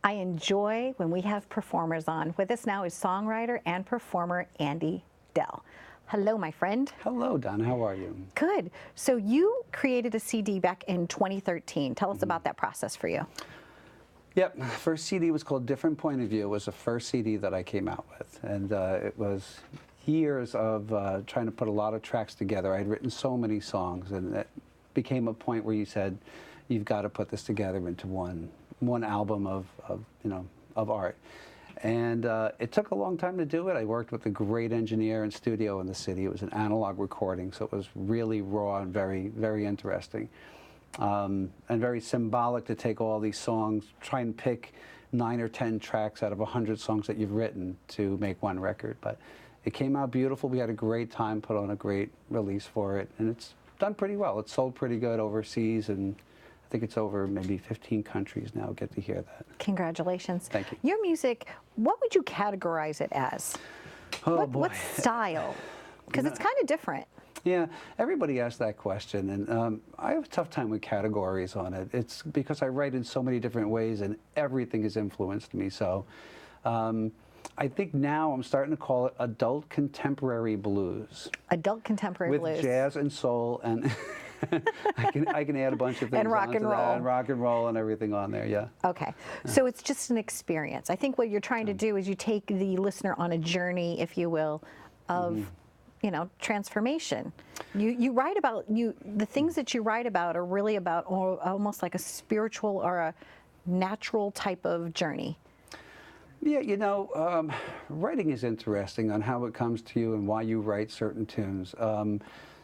I enjoy when we have performers on. With us now is songwriter and performer Andy Dell. Hello, my friend. Hello, Donna. How are you? Good. So you created a CD back in 2013. Tell us about that process for you. Yep. First CD was called Different Point of View. It was the first CD that I came out with. And it was years of trying to put a lot of tracks together. I had written so many songs, and it became a point where you said, you've got to put this together into one album of art. And it took a long time to do it. I worked with a great engineer and studio in the city. It was an analog recording, so it was really raw and very, very interesting. And very symbolic to take all these songs, try and pick 9 or 10 tracks out of 100 songs that you've written to make one record. But it came out beautiful. We had a great time, put on a great release for it, and it's done pretty well. It's sold pretty good overseas, and I think it's over maybe 15 countries now. Get to hear that. Congratulations. Thank you. Your music, what would you categorize it as? Oh, boy. What style? Because it's kind of different. Yeah, everybody asks that question, and I have a tough time with categories on it. It's because I write in so many different ways, and everything has influenced me. So I think now I'm starting to call it adult contemporary blues. Adult contemporary blues. With jazz and soul, and I can add a bunch of things and rock onto and that, roll. and rock and roll and everything on there, yeah. Okay, so it's just an experience. I think what you're trying to do is you take the listener on a journey, if you will, of transformation. You write about, the things that you write about are really about almost like a spiritual or a natural type of journey. Yeah, writing is interesting on how it comes to you and why you write certain tunes.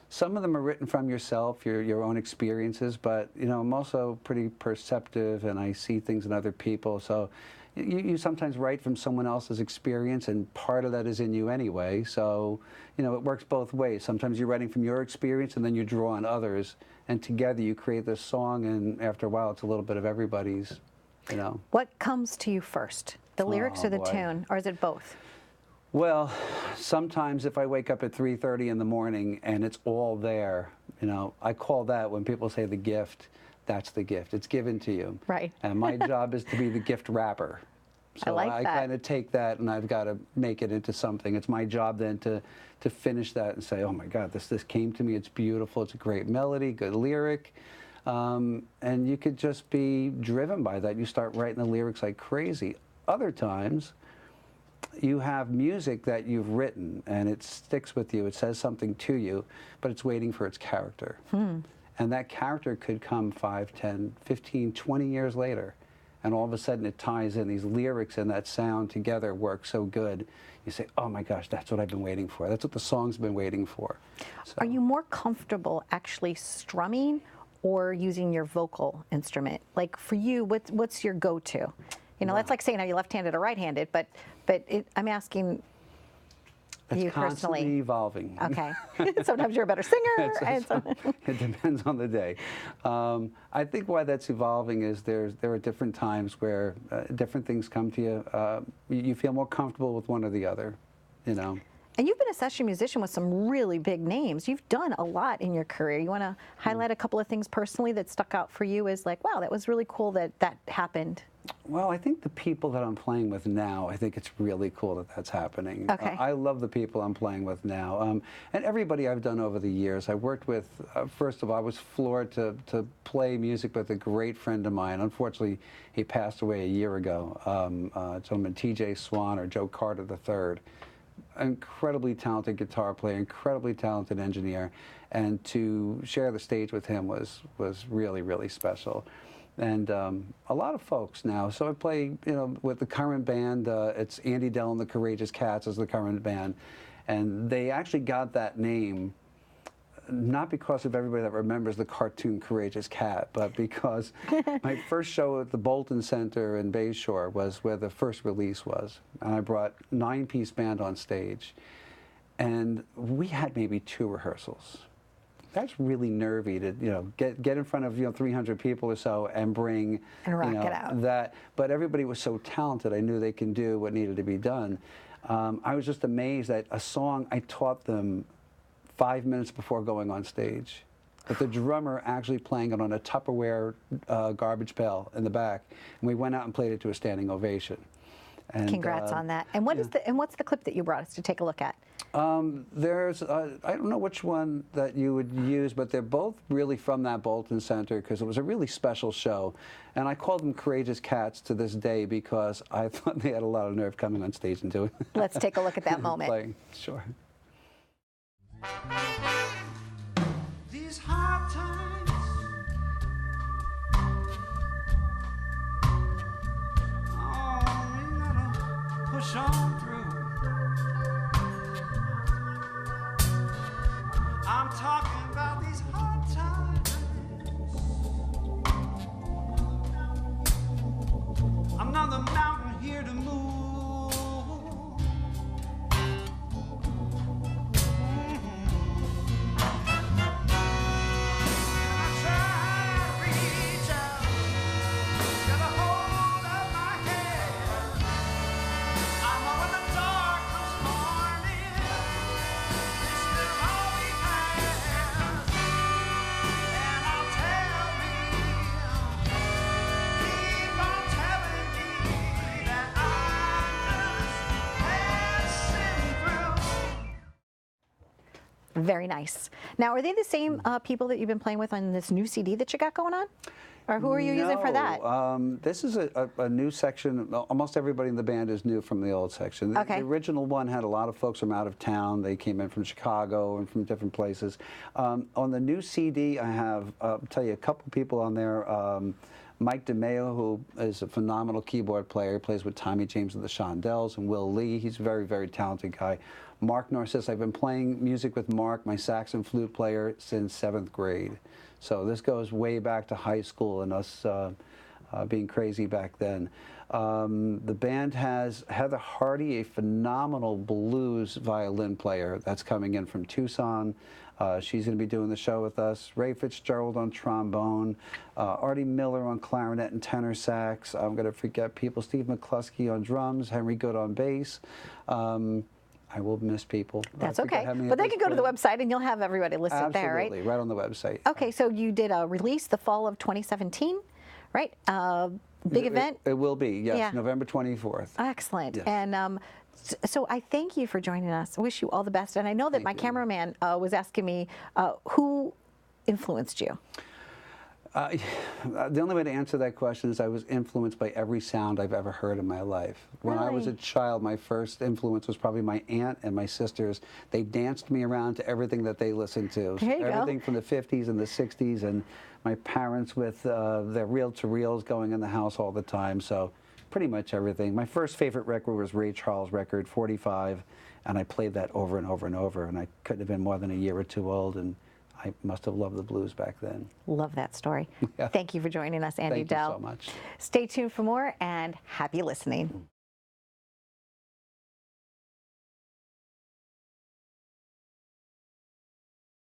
Some of them are written from yourself, your own experiences, but I'm also pretty perceptive, and I see things in other people. So you sometimes write from someone else's experience, and part of that is in you anyway. So it works both ways. Sometimes you're writing from your experience, and then you draw on others, and together you create this song. And after a while, it's a little bit of everybody's. What comes to you first, the lyrics or the boy. tune, or is it both? Well, sometimes if I wake up at 3:30 in the morning and it's all there, I call that, when people say the gift, that's the gift. It's given to you. Right. And my job is to be the gift wrapper. So I like that. I kind of take that and I've got to make it into something. It's my job then to finish that and say, oh my God, this came to me. It's beautiful. It's a great melody, good lyric. And you could just be driven by that. You start writing the lyrics like crazy. Other times, you have music that you've written and it sticks with you, it says something to you, but it's waiting for its character. And that character could come 5, 10, 15, 20 years later, and all of a sudden it ties in. These lyrics and that sound together work so good. You say, oh my gosh, that's what I've been waiting for. That's what the song's been waiting for. So, are you more comfortable actually strumming or using your vocal instrument? Like for you, what's your go-to? That's like saying, are you left-handed or right-handed? But I'm asking you personally. It's constantly evolving. Okay. Sometimes you're a better singer. It depends on the day. I think why that's evolving is there are different times where different things come to you. You feel more comfortable with one or the other, And you've been a session musician with some really big names. You've done a lot in your career. You want to highlight a couple of things personally that stuck out for you as like, wow, that was really cool that happened? Well, I think the people that I'm playing with now, I think it's really cool that that's happening. Okay. I love the people I'm playing with now. And everybody I've done over the years. I worked with, first of all, I was floored to play music with a great friend of mine. Unfortunately, he passed away a year ago. Gentleman T.J. Swan, or Joe Carter III. Incredibly talented guitar player, incredibly talented engineer, and to share the stage with him was really, really special. And a lot of folks now. So I play, with the current band. It's Andy Dell and the Courageous Cats is the current band, and they actually got that name not because of everybody that remembers the cartoon Courageous Cat, but because my first show at the Bolton Center in Bayshore was where the first release was. And I brought 9-piece band on stage. And we had maybe 2 rehearsals. That's really nervy to, get in front of, 300 people or so and bring, and rock it out. That. But everybody was so talented, I knew they can do what needed to be done. I was just amazed that a song I taught them 5 minutes before going on stage. but the drummer actually playing it on a Tupperware garbage pail in the back. And we went out and played it to a standing ovation. And, Congrats on that. And what is what's the clip that you brought us to take a look at? There's, I don't know which one that you would use, but they're both really from that Bolton Center because it was a really special show. And I called them Courageous Cats to this day because I thought they had a lot of nerve coming on stage and doing it. Let's take a look at that moment. Playing. Sure. These hard times, oh, we gotta push on through. I'm talking about these hard times. Another mountain here to move. I try to reach out, get a hold of my head. I know when the dark comes morning, this will all be past. And I'll tell me, keep on telling me that I'm just passing through. Very nice. Now, are they the same people that you've been playing with on this new CD that you got going on? Or who are you using for that? This is a new section. Almost everybody in the band is new from the old section. Okay. The original one had a lot of folks from out of town. They came in from Chicago and from different places. On the new CD, I have, I'll tell you, a couple people on there. Mike DeMeo, who is a phenomenal keyboard player, plays with Tommy James and the Shondells, and Will Lee. He's a very, very talented guy. Mark Narciss, I've been playing music with Mark, my sax and flute player, since 7th grade. So this goes way back to high school and us being crazy back then. The band has Heather Hardy, a phenomenal blues violin player that's coming in from Tucson. She's going to be doing the show with us. Ray Fitzgerald on trombone, Artie Miller on clarinet and tenor sax. I'm going to forget people. Steve McCluskey on drums, Henry Good on bass. I will miss people. That's okay. But they can go to the website and you'll have everybody listed there, right? Absolutely, right on the website. Okay, so you did a release the fall of 2017, right? Big event? It will be, yes, Yeah. November 24th. Excellent. Yes. And so I thank you for joining us. I wish you all the best. And I know that Thank my you. cameraman was asking me who influenced you. The only way to answer that question is I was influenced by every sound I've ever heard in my life. When I was a Really? child, my first influence was probably my aunt and my sisters. They danced me around to everything that they listened to. There you go. Everything from the 50s and the 60s, and my parents with their reel-to-reels going in the house all the time. So pretty much everything. My first favorite record was Ray Charles' record, 45, and I played that over and over and over, and I couldn't have been more than a year or two old, and I must have loved the blues back then. Love that story. Yeah. Thank you for joining us, Andy Thank Dell. you so much. Stay tuned for more and happy listening.